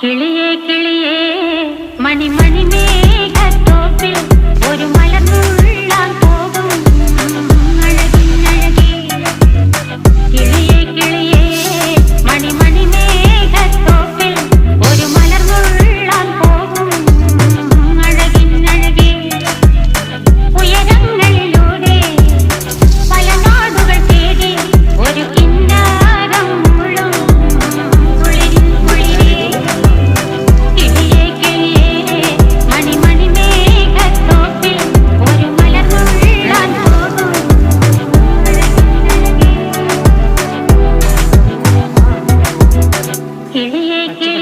കിളിയേ കിളിയേ മണിമണി മേഘത്തോപ്പിൽ ഒരു മലർന്നുള്ളാൻ പോകും അഴകിനഴകി. കിളിയേ കിളിയേ മണിമണി മേഘത്തോപ്പിൽ ഒരു മലർന്നുള്ളാൻ പോകും അഴകിനഴകി. ഉയരങ്ങളിലൂടെ പല നാടുകൾ തേടി ഒരു കിന്നാരം മുഴും കുളിരിൻ കുളിരേ. കിളിയേ കിളിയേ മണിമണി മേഘത്തോപ്പിൽ ഒരു മലർന്നുള്ളാൻ പോകും അഴകിനഴകി. കിളിയേ കിളിയേ